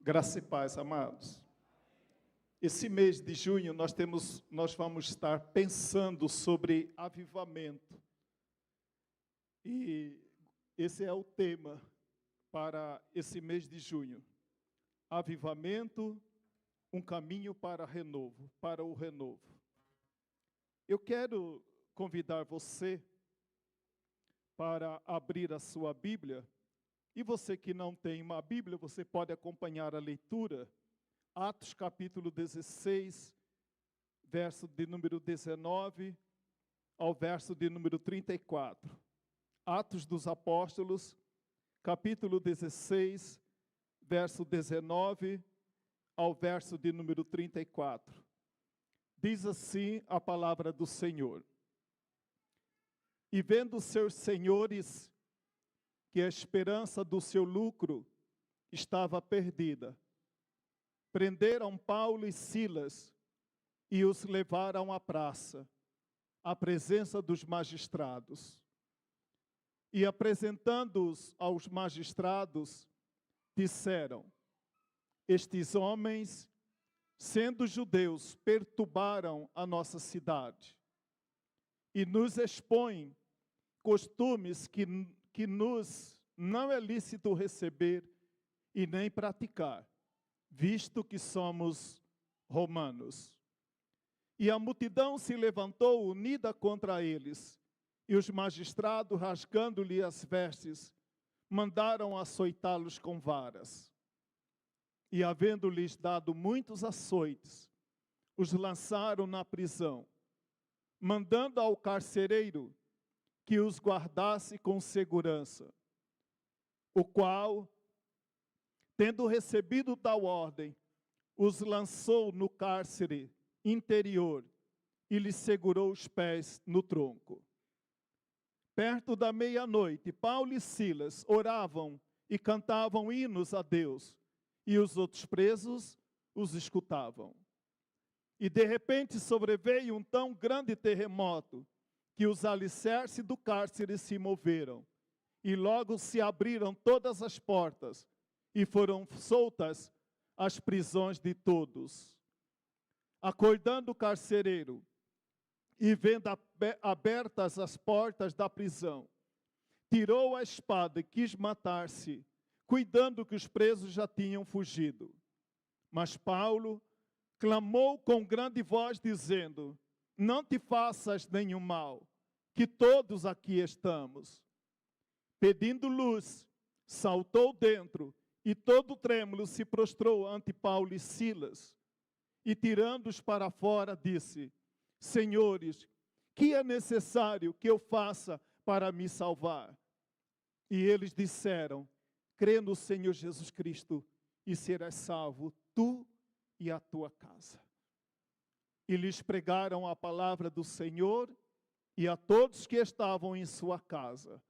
Graça e paz, amados. Esse mês de junho nós vamos estar pensando sobre avivamento. E esse é o tema para esse mês de junho. Avivamento, um caminho para o renovo. Eu quero convidar você para abrir a sua Bíblia. E você que não tem uma Bíblia, você pode acompanhar a leitura. Atos capítulo 16, verso de número 19 ao verso de número 34. Atos dos Apóstolos, capítulo 16, verso 19 ao verso de número 34. Diz assim a palavra do Senhor. E vendo seus senhores que a esperança do seu lucro estava perdida, prenderam Paulo e Silas e os levaram à praça, à presença dos magistrados. E apresentando-os aos magistrados, disseram: estes homens, sendo judeus, perturbaram a nossa cidade e nos expõem costumes que nos não é lícito receber e nem praticar, visto que somos romanos. E a multidão se levantou unida contra eles, e os magistrados, rasgando-lhe as vestes, mandaram açoitá-los com varas. E havendo-lhes dado muitos açoites, os lançaram na prisão, mandando ao carcereiro que os guardasse com segurança, o qual, tendo recebido tal ordem, os lançou no cárcere interior e lhes segurou os pés no tronco. Perto da meia-noite, Paulo e Silas oravam e cantavam hinos a Deus, e os outros presos os escutavam. E de repente sobreveio um tão grande terremoto, que os alicerces do cárcere se moveram, e logo se abriram todas as portas, e foram soltas as prisões de todos. Acordando o carcereiro, e vendo abertas as portas da prisão, tirou a espada e quis matar-se, cuidando que os presos já tinham fugido. Mas Paulo clamou com grande voz, dizendo: não te faças nenhum mal, que todos aqui estamos. Pedindo luz, saltou dentro, e todo trêmulo se prostrou ante Paulo e Silas. E tirando-os para fora, disse: senhores, que é necessário que eu faça para me salvar? E eles disseram: crê no Senhor Jesus Cristo, e serás salvo, tu e a tua casa. E lhes pregaram a palavra do Senhor e a todos que estavam em sua casa.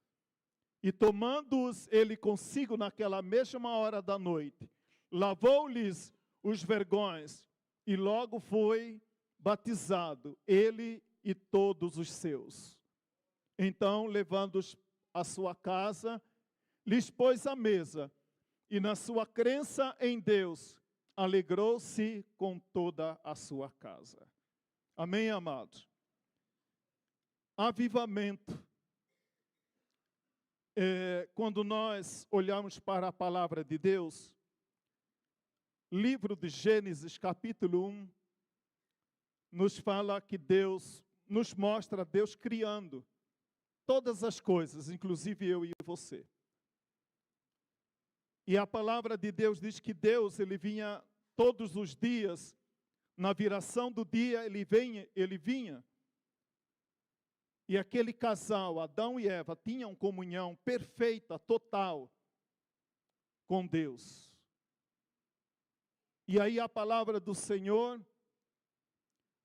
E tomando-os ele consigo naquela mesma hora da noite, lavou-lhes os vergões e logo foi batizado, ele e todos os seus. Então, levando-os à sua casa, lhes pôs à mesa, e na sua crença em Deus, alegrou-se com toda a sua casa. Amém, amados? Avivamento. Quando nós olhamos para a palavra de Deus, livro de Gênesis, capítulo 1, nos fala que Deus, nos mostra Deus criando todas as coisas, inclusive eu e você. E a palavra de Deus diz que Deus, ele vinha todos os dias, na viração do dia, ele vinha. E aquele casal, Adão e Eva, tinham comunhão perfeita, total, com Deus. E aí a palavra do Senhor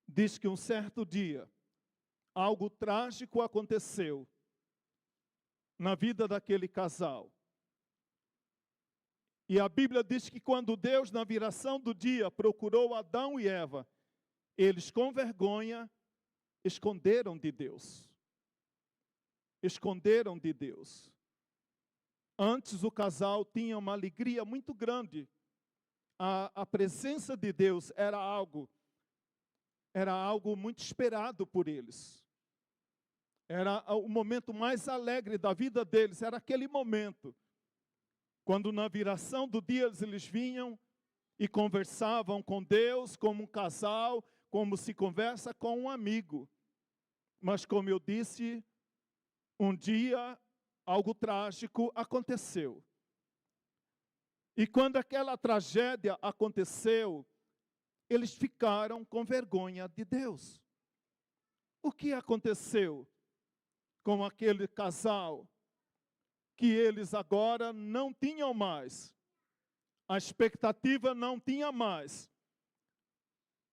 diz que um certo dia, algo trágico aconteceu na vida daquele casal. E a Bíblia diz que quando Deus, na viração do dia, procurou Adão e Eva, eles com vergonha esconderam de Deus. Esconderam de Deus. Antes o casal tinha uma alegria muito grande. A presença de Deus era algo muito esperado por eles. Era o momento mais alegre da vida deles, era aquele momento. Quando na viração do dia eles vinham e conversavam com Deus como um casal, como se conversa com um amigo. Mas como eu disse, um dia algo trágico aconteceu. E quando aquela tragédia aconteceu, eles ficaram com vergonha de Deus. O que aconteceu com aquele casal? Que eles agora não tinham mais. A expectativa não tinha mais.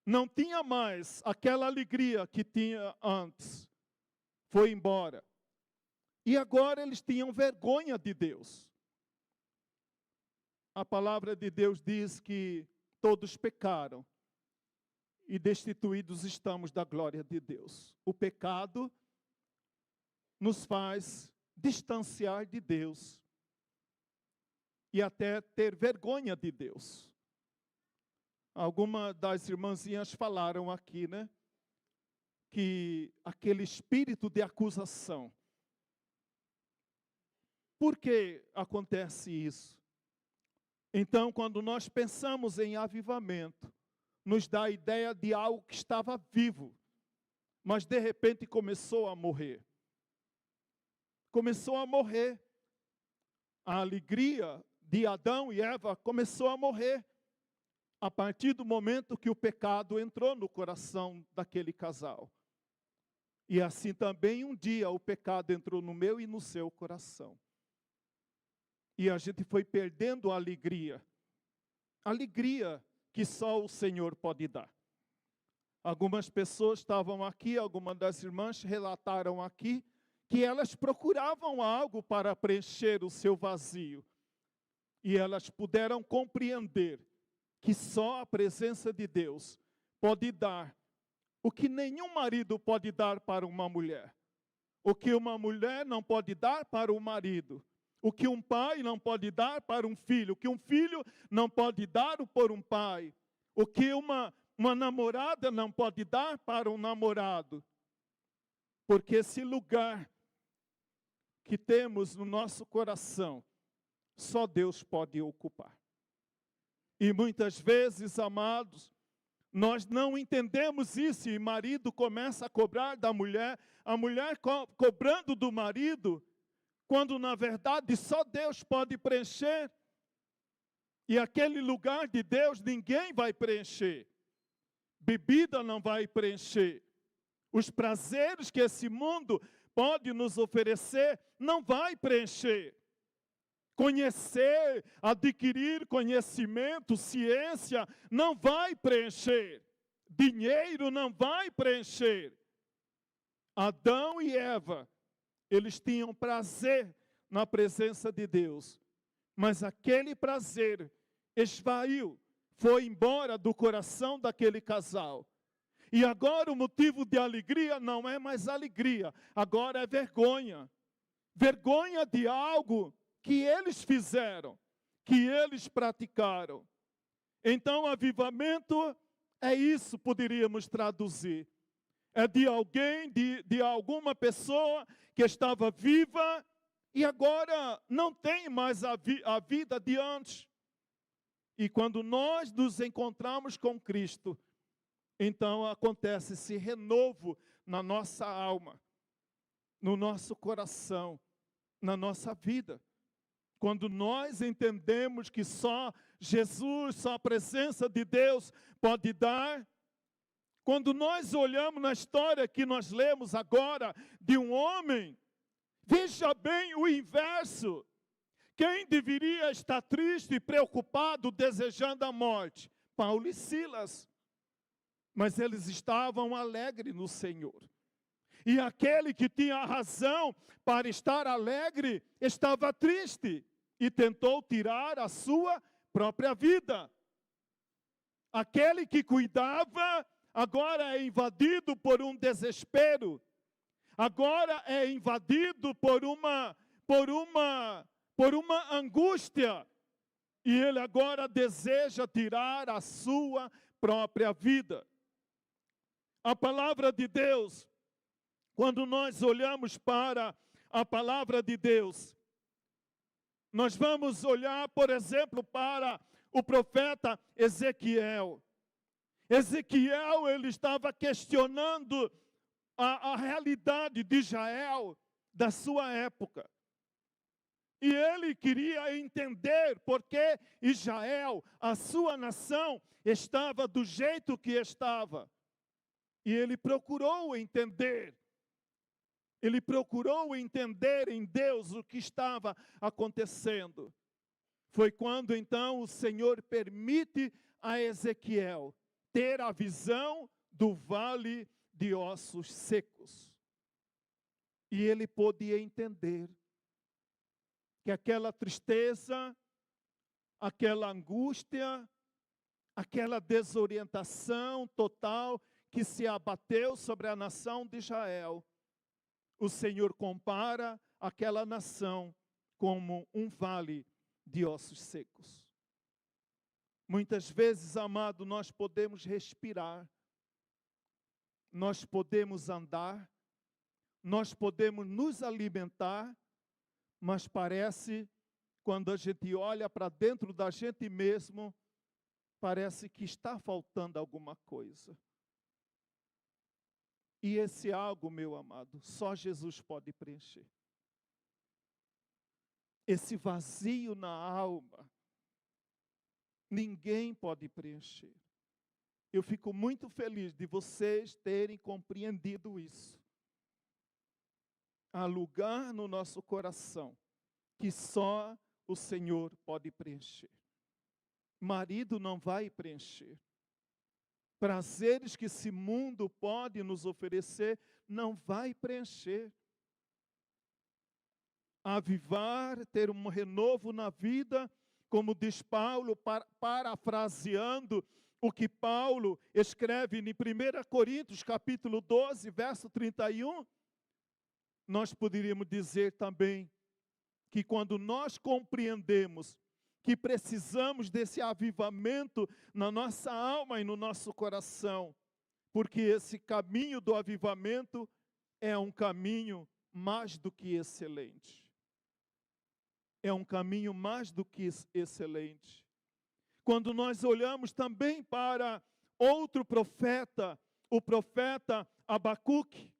Não tinha mais aquela alegria que tinha antes. Foi embora. E agora eles tinham vergonha de Deus. A palavra de Deus diz que todos pecaram e destituídos estamos da glória de Deus. O pecado nos faz distanciar de Deus e até ter vergonha de Deus. Algumas das irmãzinhas falaram aqui, né? Que aquele espírito de acusação. Por que acontece isso? Então, quando nós pensamos em avivamento, nos dá a ideia de algo que estava vivo, mas de repente começou a morrer. Começou a morrer. A alegria de Adão e Eva começou a morrer a partir do momento que o pecado entrou no coração daquele casal. E assim também um dia o pecado entrou no meu e no seu coração. E a gente foi perdendo a alegria. Alegria que só o Senhor pode dar. Algumas pessoas estavam aqui, algumas das irmãs relataram aqui, que elas procuravam algo para preencher o seu vazio. E elas puderam compreender que só a presença de Deus pode dar o que nenhum marido pode dar para uma mulher. O que uma mulher não pode dar para o marido. O que um pai não pode dar para um filho. O que um filho não pode dar por um pai. O que uma namorada não pode dar para um namorado. Porque esse lugar que temos no nosso coração, só Deus pode ocupar. E muitas vezes, amados, nós não entendemos isso e o marido começa a cobrar da mulher, a mulher cobrando do marido, quando na verdade só Deus pode preencher. E aquele lugar de Deus ninguém vai preencher. Bebida não vai preencher. Os prazeres que esse mundo pode nos oferecer não vai preencher. Conhecer, adquirir conhecimento, ciência, não vai preencher. Dinheiro não vai preencher. Adão e Eva, eles tinham prazer na presença de Deus. Mas aquele prazer esvaiu, foi embora do coração daquele casal. E agora o motivo de alegria não é mais alegria, agora é vergonha. Vergonha de algo que eles fizeram, que eles praticaram. Então, avivamento é isso, poderíamos traduzir. É de alguém, de alguma pessoa que estava viva e agora não tem mais a vida de antes. E quando nós nos encontramos com Cristo, então acontece esse renovo na nossa alma, no nosso coração, na nossa vida. Quando nós entendemos que só Jesus, só a presença de Deus pode dar. Quando nós olhamos na história que nós lemos agora de um homem, veja bem o inverso. Quem deveria estar triste e preocupado, desejando a morte? Paulo e Silas. Mas eles estavam alegres no Senhor. E aquele que tinha razão para estar alegre, estava triste e tentou tirar a sua própria vida. Aquele que cuidava, agora é invadido por um desespero. Agora é invadido por uma angústia. E ele agora deseja tirar a sua própria vida. A palavra de Deus, quando nós olhamos para a palavra de Deus, nós vamos olhar, por exemplo, para o profeta Ezequiel. Ezequiel, ele estava questionando a realidade de Israel, da sua época. E ele queria entender por que Israel, a sua nação, estava do jeito que estava. E ele procurou entender. Ele procurou entender em Deus o que estava acontecendo. Foi quando então o Senhor permite a Ezequiel ter a visão do vale de ossos secos. E ele podia entender que aquela tristeza, aquela angústia, aquela desorientação total que se abateu sobre a nação de Israel, o Senhor compara aquela nação como um vale de ossos secos. Muitas vezes, amado, nós podemos respirar, nós podemos andar, nós podemos nos alimentar, mas parece, quando a gente olha para dentro da gente mesmo, parece que está faltando alguma coisa. E esse algo, meu amado, só Jesus pode preencher. Esse vazio na alma, ninguém pode preencher. Eu fico muito feliz de vocês terem compreendido isso. Há lugar no nosso coração que só o Senhor pode preencher. Marido não vai preencher. Prazeres que esse mundo pode nos oferecer, não vai preencher. Avivar, ter um renovo na vida, como diz Paulo, parafraseando o que Paulo escreve em 1 Coríntios, capítulo 12, verso 31, nós poderíamos dizer também que quando nós compreendemos que precisamos desse avivamento na nossa alma e no nosso coração, porque esse caminho do avivamento é um caminho mais do que excelente. É um caminho mais do que excelente. Quando nós olhamos também para outro profeta, o profeta Abacuque.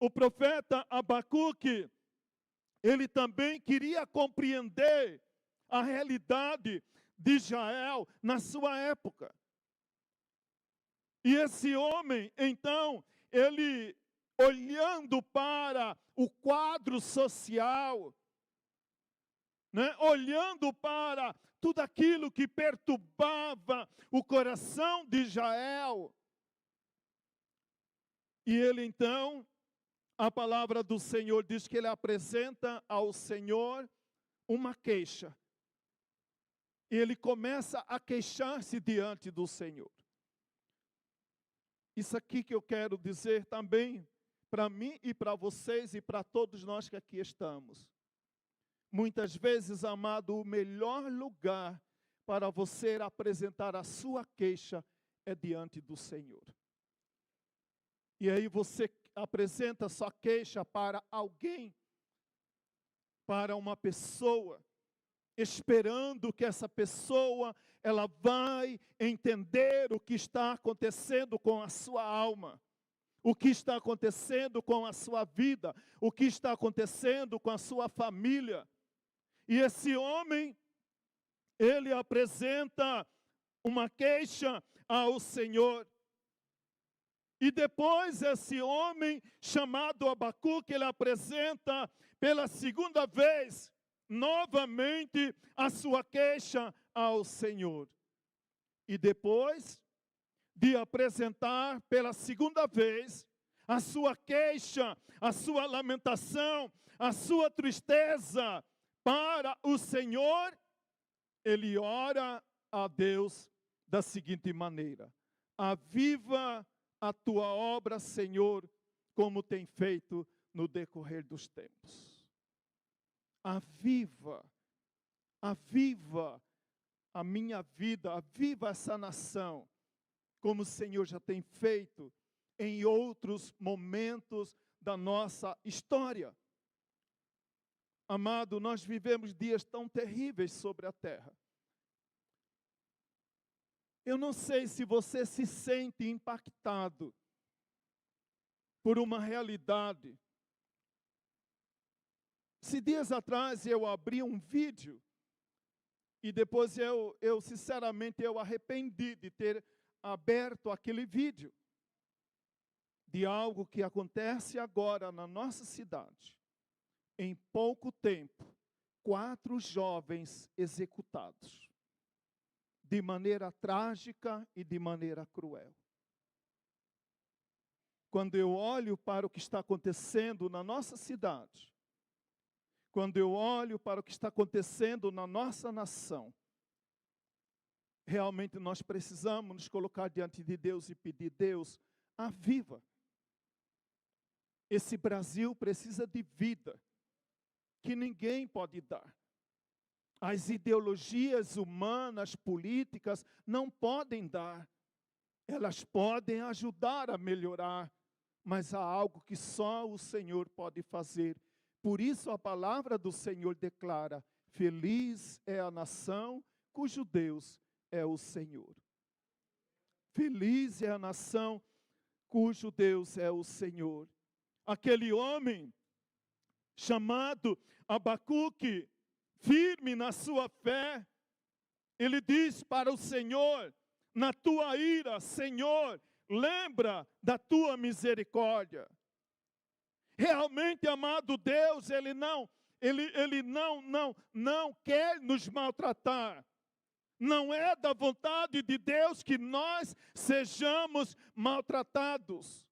O profeta Abacuque, ele também queria compreender a realidade de Israel na sua época. E esse homem, então, ele olhando para o quadro social, né, olhando para tudo aquilo que perturbava o coração de Israel, e ele então, a palavra do Senhor diz que ele apresenta ao Senhor uma queixa. Ele começa a queixar-se diante do Senhor. Isso aqui que eu quero dizer também para mim e para vocês e para todos nós que aqui estamos. Muitas vezes, amado, o melhor lugar para você apresentar a sua queixa é diante do Senhor. E aí você apresenta sua queixa para alguém, para uma pessoa, esperando que essa pessoa, ela vai entender o que está acontecendo com a sua alma, o que está acontecendo com a sua vida, o que está acontecendo com a sua família. E esse homem, ele apresenta uma queixa ao Senhor. E depois esse homem, chamado Abacuque, ele apresenta pela segunda vez, novamente, a sua queixa ao Senhor. E depois de apresentar pela segunda vez a sua queixa, a sua lamentação, a sua tristeza para o Senhor, ele ora a Deus da seguinte maneira: aviva a tua obra, Senhor, como tem feito no decorrer dos tempos. Aviva aviva a minha vida, aviva essa nação, como o Senhor já tem feito em outros momentos da nossa história. Amado, nós vivemos dias tão terríveis sobre a terra. Eu não sei se você se sente impactado por uma realidade. Se dias atrás eu abri um vídeo e depois sinceramente, eu arrependi de ter aberto aquele vídeo de algo que acontece agora na nossa cidade. Em pouco tempo, 4 jovens executados, de maneira trágica e de maneira cruel. Quando eu olho para o que está acontecendo na nossa cidade, quando eu olho para o que está acontecendo na nossa nação, realmente nós precisamos nos colocar diante de Deus e pedir: Deus, aviva. Esse Brasil precisa de vida, que ninguém pode dar. As ideologias humanas, políticas, não podem dar. Elas podem ajudar a melhorar, mas há algo que só o Senhor pode fazer. Por isso a palavra do Senhor declara: feliz é a nação cujo Deus é o Senhor. Feliz é a nação cujo Deus é o Senhor. Aquele homem chamado Abacuque, firme na sua fé, ele diz para o Senhor: na tua ira, Senhor, lembra da tua misericórdia. Realmente, amado Deus, Ele não quer nos maltratar. Não é da vontade de Deus que nós sejamos maltratados.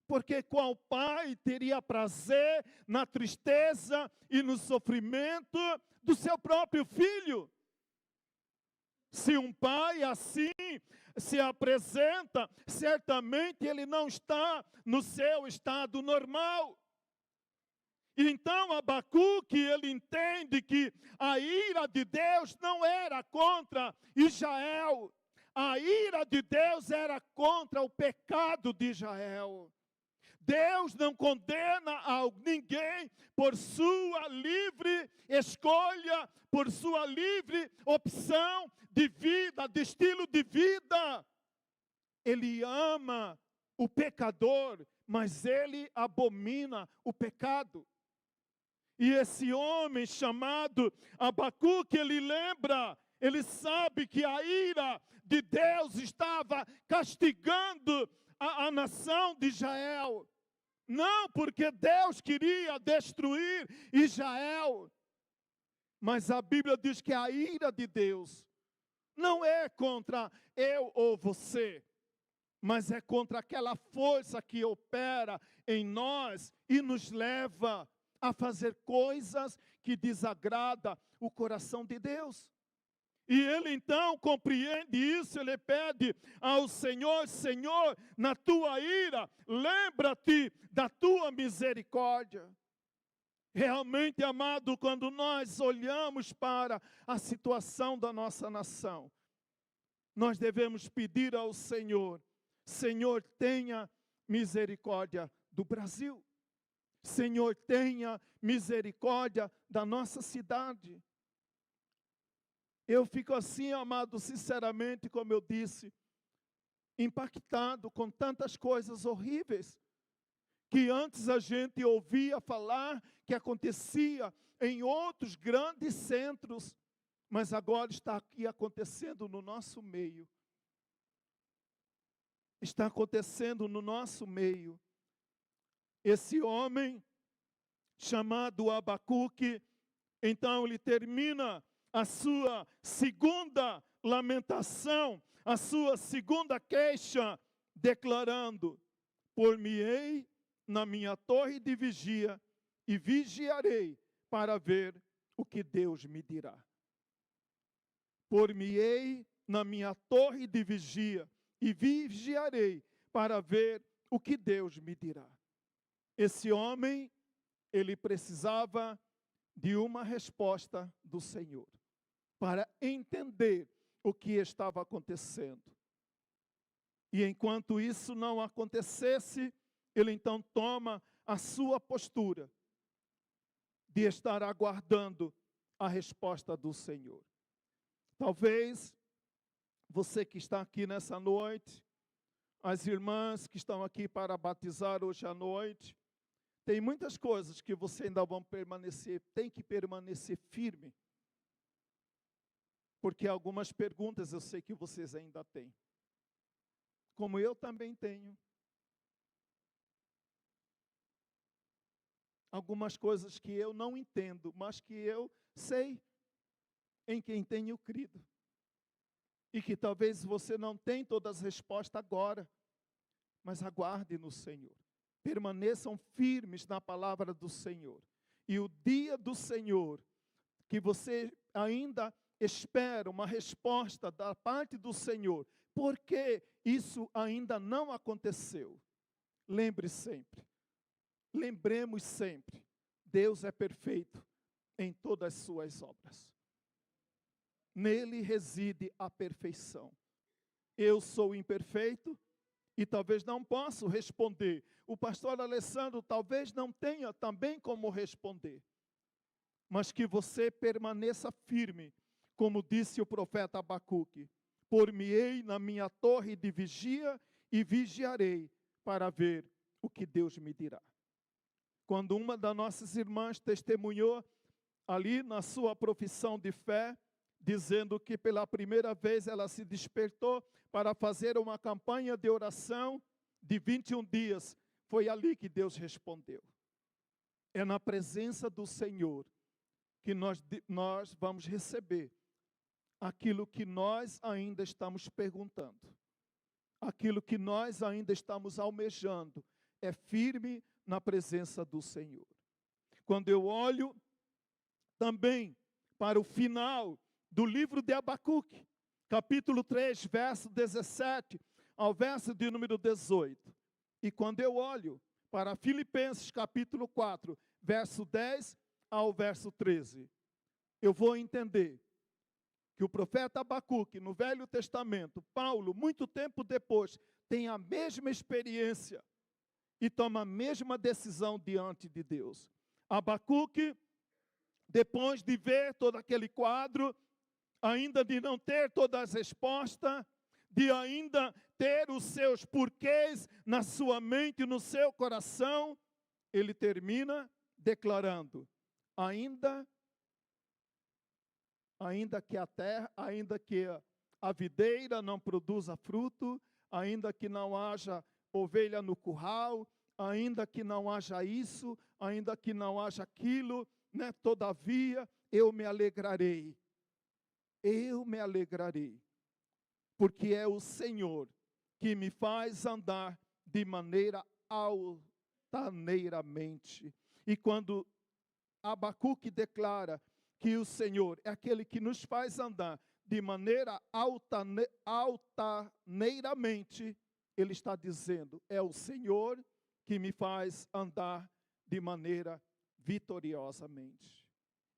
Porque qual pai teria prazer na tristeza e no sofrimento do seu próprio filho? Se um pai assim se apresenta, certamente ele não está no seu estado normal. Então Abacuque, ele entende que a ira de Deus não era contra Israel. A ira de Deus era contra o pecado de Israel. Deus não condena a ninguém por sua livre escolha, por sua livre opção de vida, de estilo de vida. Ele ama o pecador, mas ele abomina o pecado. E esse homem chamado Abacuque, ele lembra, ele sabe que a ira de Deus estava castigando a nação de Israel. Não porque Deus queria destruir Israel, mas a Bíblia diz que a ira de Deus não é contra eu ou você, mas é contra aquela força que opera em nós e nos leva a fazer coisas que desagradam o coração de Deus. E ele então compreende isso, ele pede ao Senhor: Senhor, na tua ira, lembra-te da tua misericórdia. Realmente, amado, quando nós olhamos para a situação da nossa nação, nós devemos pedir ao Senhor: Senhor, tenha misericórdia do Brasil. Senhor, tenha misericórdia da nossa cidade. Eu fico assim, amado, sinceramente, como eu disse, impactado com tantas coisas horríveis que antes a gente ouvia falar que acontecia em outros grandes centros, mas agora está aqui acontecendo no nosso meio. Está acontecendo no nosso meio. Esse homem chamado Abacuque, então ele termina a sua segunda lamentação, a sua segunda queixa, declarando: por-me-ei na minha torre de vigia e vigiarei para ver o que Deus me dirá. Por-me-ei na minha torre de vigia e vigiarei para ver o que Deus me dirá. Esse homem, ele precisava de uma resposta do Senhor. para entender o que estava acontecendo. E enquanto isso não acontecesse, ele então toma a sua postura de estar aguardando a resposta do Senhor. Talvez você que está aqui nessa noite, as irmãs que estão aqui para batizar hoje à noite, tem muitas coisas que você ainda tem que permanecer firme. Porque algumas perguntas eu sei que vocês ainda têm. Como eu também tenho. Algumas coisas que eu não entendo, mas que eu sei em quem tenho crido. E que talvez você não tenha todas as respostas agora, mas aguarde no Senhor. Permaneçam firmes na palavra do Senhor. E o dia do Senhor, que você ainda espera uma resposta da parte do Senhor, porque isso ainda não aconteceu. Lembre sempre, lembremos sempre, Deus é perfeito em todas as suas obras. Nele reside a perfeição. Eu sou imperfeito e talvez não possa responder. O pastor Alessandro talvez não tenha também como responder. Mas que você permaneça firme, como disse o profeta Abacuque. Por-me-ei na minha torre de vigia e vigiarei para ver o que Deus me dirá. Quando uma das nossas irmãs testemunhou ali na sua profissão de fé, dizendo que pela primeira vez ela se despertou para fazer uma campanha de oração de 21 dias, foi ali que Deus respondeu. É na presença do Senhor que nós vamos receber aquilo que nós ainda estamos perguntando, aquilo que nós ainda estamos almejando, é firme na presença do Senhor. Quando eu olho também para o final do livro de Abacuque, capítulo 3, verso 17 ao verso de número 18. E quando eu olho para Filipenses, capítulo 4, verso 10 ao verso 13, eu vou entender que o profeta Abacuque, no Velho Testamento, Paulo, muito tempo depois, tem a mesma experiência e toma a mesma decisão diante de Deus. Abacuque, depois de ver todo aquele quadro, ainda de não ter todas as respostas, de ainda ter os seus porquês na sua mente e no seu coração, ele termina declarando: ainda que a terra, ainda que a videira não produza fruto, ainda que não haja ovelha no curral, ainda que não haja isso, ainda que não haja aquilo, né? Todavia eu me alegrarei. Eu me alegrarei, porque é o Senhor que me faz andar de maneira altaneiramente. E quando Abacuque declara que o Senhor é aquele que nos faz andar de maneira altaneiramente, ele está dizendo, é o Senhor que me faz andar de maneira vitoriosamente.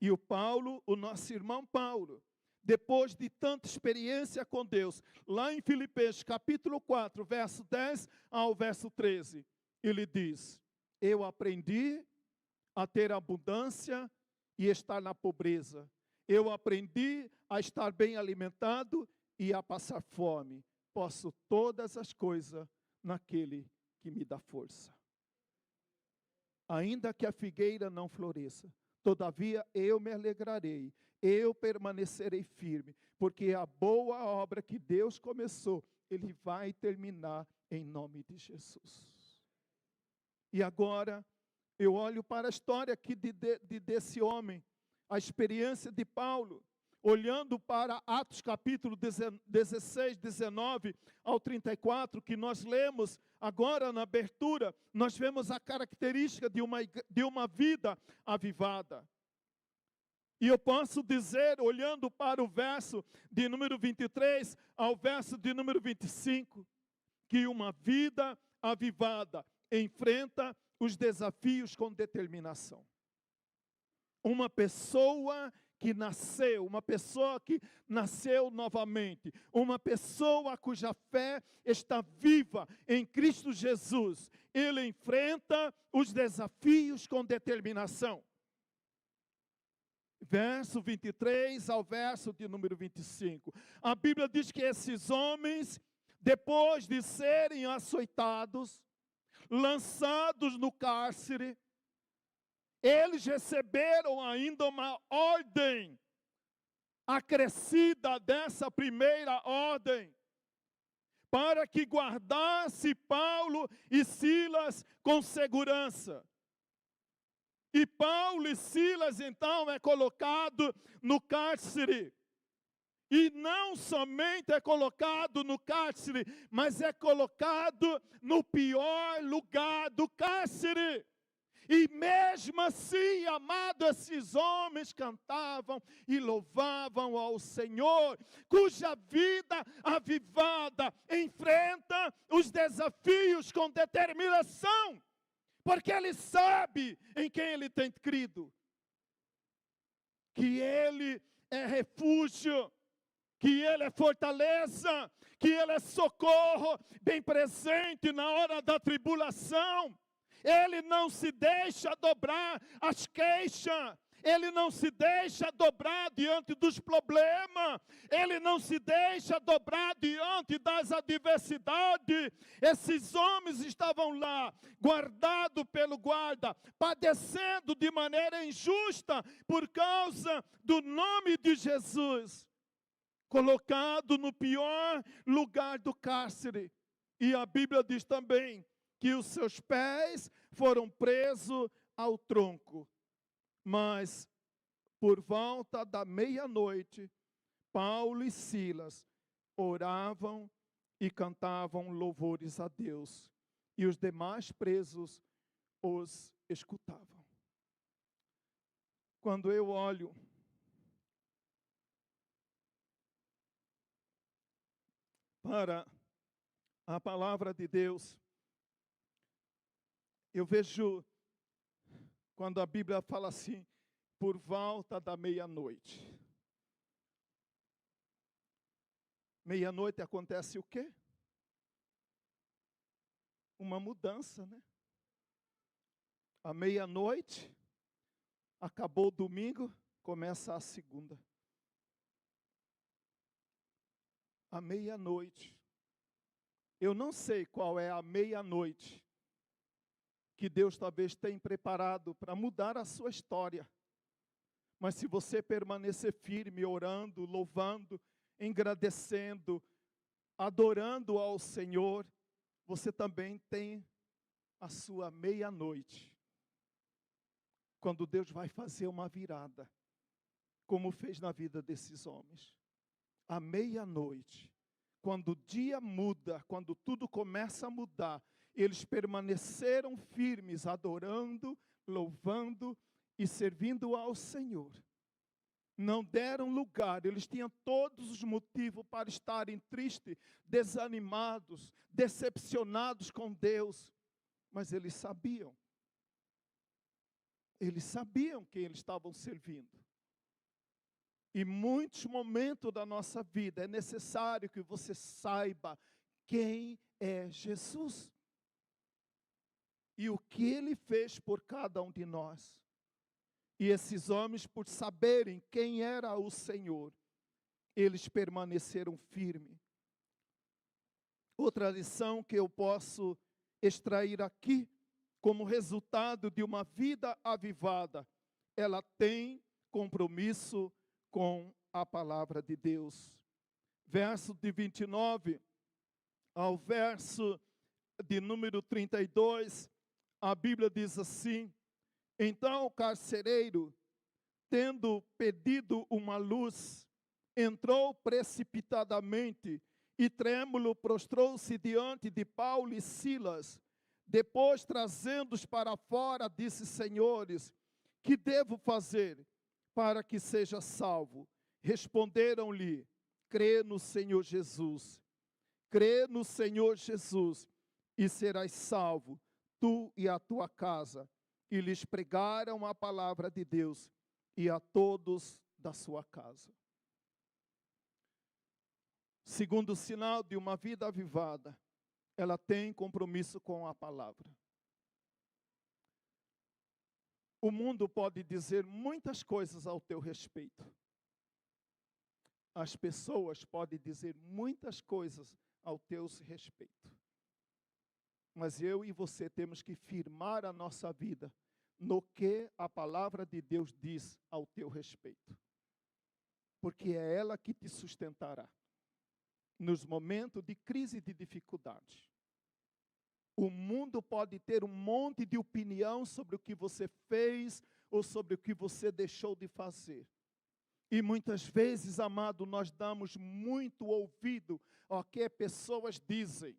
E o Paulo, o nosso irmão Paulo, depois de tanta experiência com Deus, lá em Filipenses capítulo 4, verso 10 ao verso 13, ele diz: eu aprendi a ter abundância e estar na pobreza. Eu aprendi a estar bem alimentado e a passar fome. Posso todas as coisas naquele que me dá força. Ainda que a figueira não floresça, todavia eu me alegrarei, eu permanecerei firme, porque a boa obra que Deus começou, Ele vai terminar em nome de Jesus. E agora, eu olho para a história aqui desse homem, a experiência de Paulo, olhando para Atos capítulo 16, 19 ao 34, que nós lemos agora na abertura, nós vemos a característica de uma vida avivada. E eu posso dizer, olhando para o verso de número 23 ao verso de número 25, que uma vida avivada enfrenta os desafios com determinação. Uma pessoa que nasceu, uma pessoa que nasceu novamente, uma pessoa cuja fé está viva em Cristo Jesus, ele enfrenta os desafios com determinação. Verso 23 ao verso de número 25. A Bíblia diz que esses homens, depois de serem açoitados, lançados no cárcere, eles receberam ainda uma ordem acrescida dessa primeira ordem, para que guardasse Paulo e Silas com segurança. E Paulo e Silas, então, é colocado no cárcere. E não somente é colocado no cárcere, mas é colocado no pior lugar do cárcere. E mesmo assim, amado, esses homens cantavam e louvavam ao Senhor, cuja vida avivada enfrenta os desafios com determinação. Porque ele sabe em quem ele tem crido. Que ele é refúgio, que ele é fortaleza, que ele é socorro bem presente na hora da tribulação. Ele não se deixa dobrar as queixas. Ele não se deixa dobrar diante dos problemas. Ele não se deixa dobrar diante das adversidades. Esses homens estavam lá, guardados pelo guarda, padecendo de maneira injusta por causa do nome de Jesus, colocado no pior lugar do cárcere. E a Bíblia diz também que os seus pés foram presos ao tronco. Mas, por volta da meia-noite, Paulo e Silas oravam e cantavam louvores a Deus. E os demais presos os escutavam. Quando eu olho para a palavra de Deus, eu vejo, quando a Bíblia fala assim, por volta da meia-noite. Meia-noite acontece o quê? Uma mudança, né? À meia-noite, acabou o domingo, começa a segunda. À meia-noite. Eu não sei qual é a meia-noite que Deus talvez tenha preparado para mudar a sua história. Mas se você permanecer firme, orando, louvando, agradecendo, adorando ao Senhor, você também tem a sua meia-noite. Quando Deus vai fazer uma virada, como fez na vida desses homens. À meia-noite, quando o dia muda, quando tudo começa a mudar, eles permaneceram firmes, adorando, louvando e servindo ao Senhor. Não deram lugar, eles tinham todos os motivos para estarem tristes, desanimados, decepcionados com Deus. Mas eles sabiam quem eles estavam servindo. Em muitos momentos da nossa vida é necessário que você saiba quem é Jesus. E o que Ele fez por cada um de nós. E esses homens, por saberem quem era o Senhor, eles permaneceram firmes. Outra lição que eu posso extrair aqui, como resultado de uma vida avivada, ela tem compromisso com a palavra de Deus. Verso de 29 ao verso de número 32, a Bíblia diz assim: então o carcereiro, tendo pedido uma luz, entrou precipitadamente e trêmulo prostrou-se diante de Paulo e Silas. Depois, trazendo-os para fora, disse: senhores, que devo fazer para que seja salvo? Responderam-lhe: crê no Senhor Jesus. Crê no Senhor Jesus e serás salvo, tu e a tua casa. E lhes pregaram a palavra de Deus, e a todos da sua casa. Segundo sinal de uma vida avivada, ela tem compromisso com a palavra. O mundo pode dizer muitas coisas ao teu respeito. As pessoas podem dizer muitas coisas ao teu respeito. Mas eu e você temos que firmar a nossa vida no que a palavra de Deus diz ao teu respeito. Porque é ela que te sustentará nos momentos de crise e de dificuldade. O mundo pode ter um monte de opinião sobre o que você fez ou sobre o que você deixou de fazer. E muitas vezes, amado, nós damos muito ouvido ao que pessoas dizem.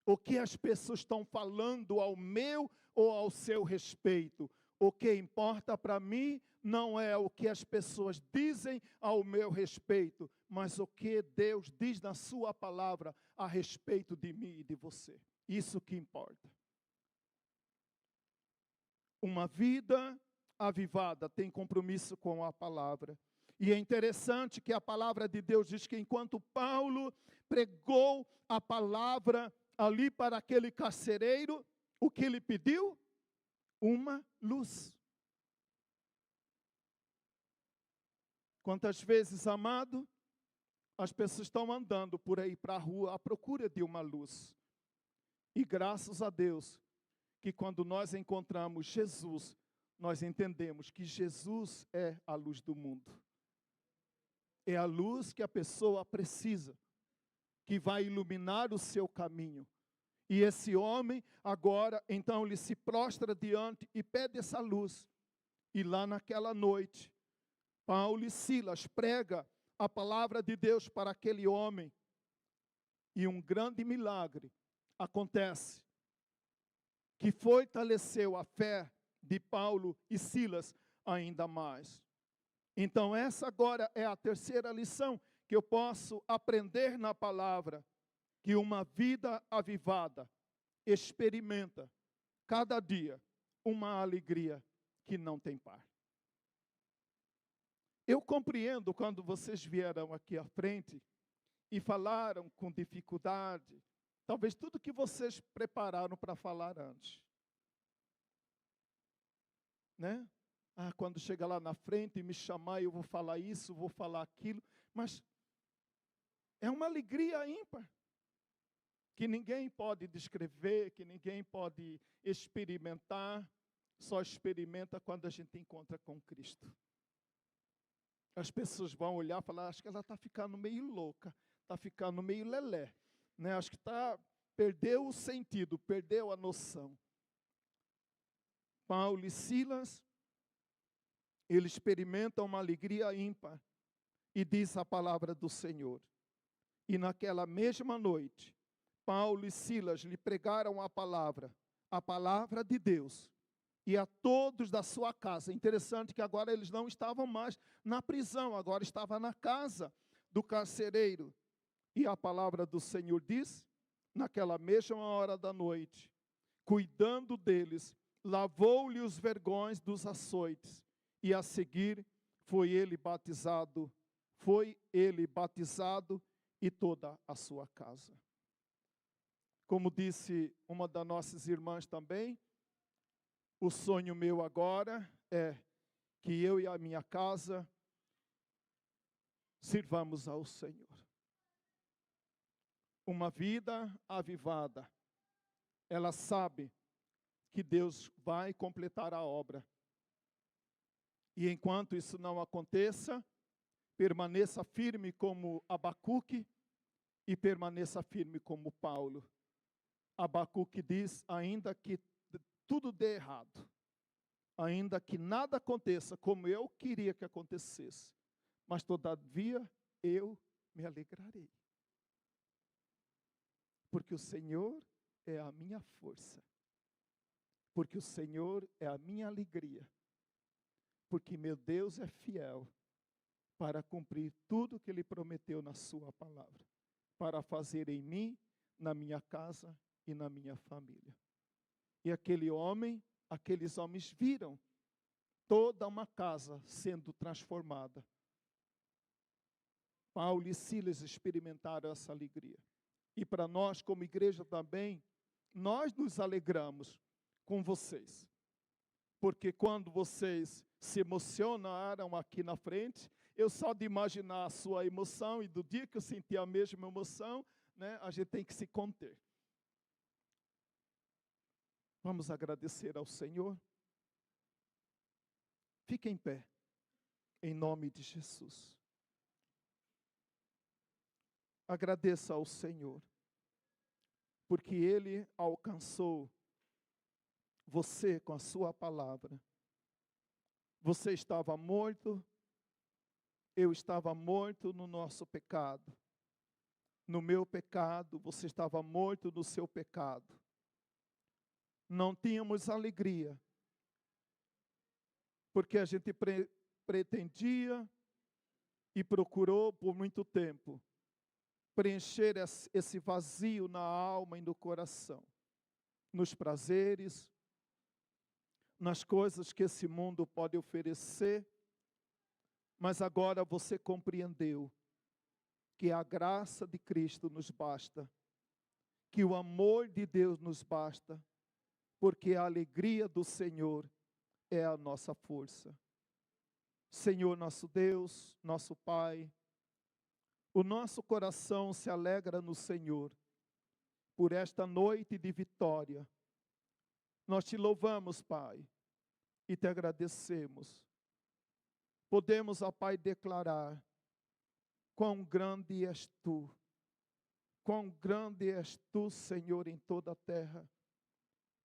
O que as pessoas estão falando ao meu ou ao seu respeito. O que importa para mim não é o que as pessoas dizem ao meu respeito, mas o que Deus diz na sua palavra a respeito de mim e de você. Isso que importa. Uma vida avivada tem compromisso com a palavra. E é interessante que a palavra de Deus diz que enquanto Paulo pregou a palavra ali para aquele carcereiro, o que ele pediu? Uma luz. Quantas vezes, amado, as pessoas estão andando por aí para a rua à procura de uma luz. E graças a Deus, que quando nós encontramos Jesus, nós entendemos que Jesus é a luz do mundo. É a luz que a pessoa precisa, que vai iluminar o seu caminho. E esse homem, agora, então, ele se prostra diante e pede essa luz. E lá naquela noite, Paulo e Silas pregam a palavra de Deus para aquele homem. E um grande milagre acontece, que fortaleceu a fé de Paulo e Silas ainda mais. Então essa agora é a terceira lição que eu posso aprender na palavra, que uma vida avivada experimenta cada dia uma alegria que não tem par. Eu compreendo quando vocês vieram aqui à frente e falaram com dificuldade, talvez tudo que vocês prepararam para falar antes. Né? Quando chega lá na frente e me chamar, eu vou falar isso, vou falar aquilo. Mas é uma alegria ímpar, que ninguém pode descrever, que ninguém pode experimentar, só experimenta quando a gente encontra com Cristo. As pessoas vão olhar e falar, acho que ela está ficando meio louca, está ficando meio lelé. Né? Acho que perdeu o sentido, perdeu a noção. Paulo e Silas, eles experimentam uma alegria ímpar. E diz a palavra do Senhor. E naquela mesma noite, Paulo e Silas lhe pregaram a palavra de Deus. E a todos da sua casa. Interessante que agora eles não estavam mais na prisão, agora estavam na casa do carcereiro. E a palavra do Senhor diz, naquela mesma hora da noite, cuidando deles, lavou-lhe os vergões dos açoites, e a seguir foi ele batizado e toda a sua casa. Como disse uma das nossas irmãs também, o sonho meu agora é que eu e a minha casa sirvamos ao Senhor. Uma vida avivada, ela sabe que Deus vai completar a obra. E enquanto isso não aconteça, permaneça firme como Abacuque e permaneça firme como Paulo. Abacuque diz, ainda que tudo dê errado, ainda que nada aconteça como eu queria que acontecesse, mas todavia eu me alegrarei. Porque o Senhor é a minha força. Porque o Senhor é a minha alegria. Porque meu Deus é fiel para cumprir tudo que Ele prometeu na sua palavra. Para fazer em mim, na minha casa e na minha família. E aqueles homens viram toda uma casa sendo transformada. Paulo e Silas experimentaram essa alegria. E para nós, como igreja também, nós nos alegramos com vocês. Porque quando vocês se emocionaram aqui na frente, eu só de imaginar a sua emoção, e do dia que eu senti a mesma emoção, né, a gente tem que se conter. Vamos agradecer ao Senhor. Fique em pé, em nome de Jesus. Agradeça ao Senhor, porque Ele alcançou você com a sua palavra. Você estava morto, eu estava morto no nosso pecado. No meu pecado, você estava morto no seu pecado. Não tínhamos alegria, porque a gente pretendia e procurou por muito tempo preencher esse vazio na alma e no coração, nos prazeres, nas coisas que esse mundo pode oferecer, mas agora você compreendeu que a graça de Cristo nos basta, que o amor de Deus nos basta, porque a alegria do Senhor é a nossa força. Senhor nosso Deus, nosso Pai, o nosso coração se alegra no Senhor, por esta noite de vitória. Nós te louvamos, Pai, e te agradecemos. Podemos, ó Pai, declarar: quão grande és tu, quão grande és tu, Senhor, em toda a terra,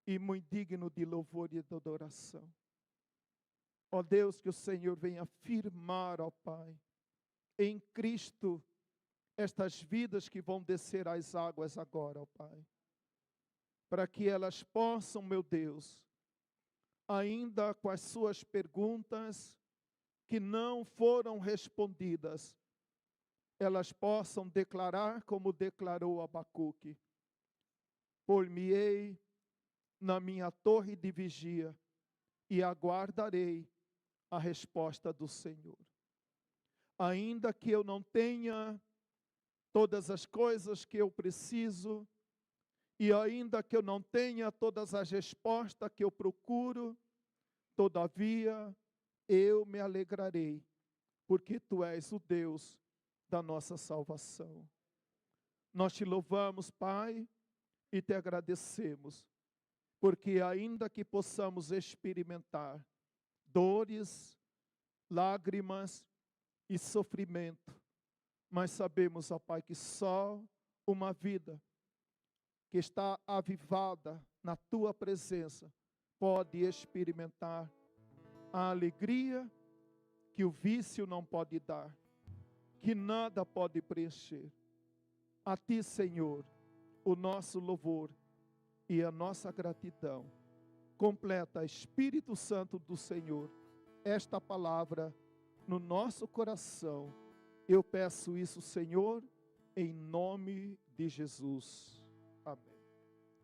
e muito digno de louvor e de adoração. Ó Deus, que o Senhor venha afirmar, ó Pai, em Cristo, estas vidas que vão descer às águas agora, ó Pai, para que elas possam, meu Deus, ainda com as suas perguntas que não foram respondidas, elas possam declarar como declarou Abacuque: por-me-ei na minha torre de vigia e aguardarei a resposta do Senhor. Ainda que eu não tenha todas as coisas que eu preciso, e ainda que eu não tenha todas as respostas que eu procuro, todavia eu me alegrarei, porque tu és o Deus da nossa salvação. Nós te louvamos, Pai, e te agradecemos, porque ainda que possamos experimentar dores, lágrimas e sofrimento, mas sabemos, ó Pai, que só uma vida que está avivada na tua presença pode experimentar a alegria que o vício não pode dar, que nada pode preencher. A ti, Senhor, o nosso louvor e a nossa gratidão. Completa, Espírito Santo do Senhor, esta palavra no nosso coração. Eu peço isso, Senhor, em nome de Jesus.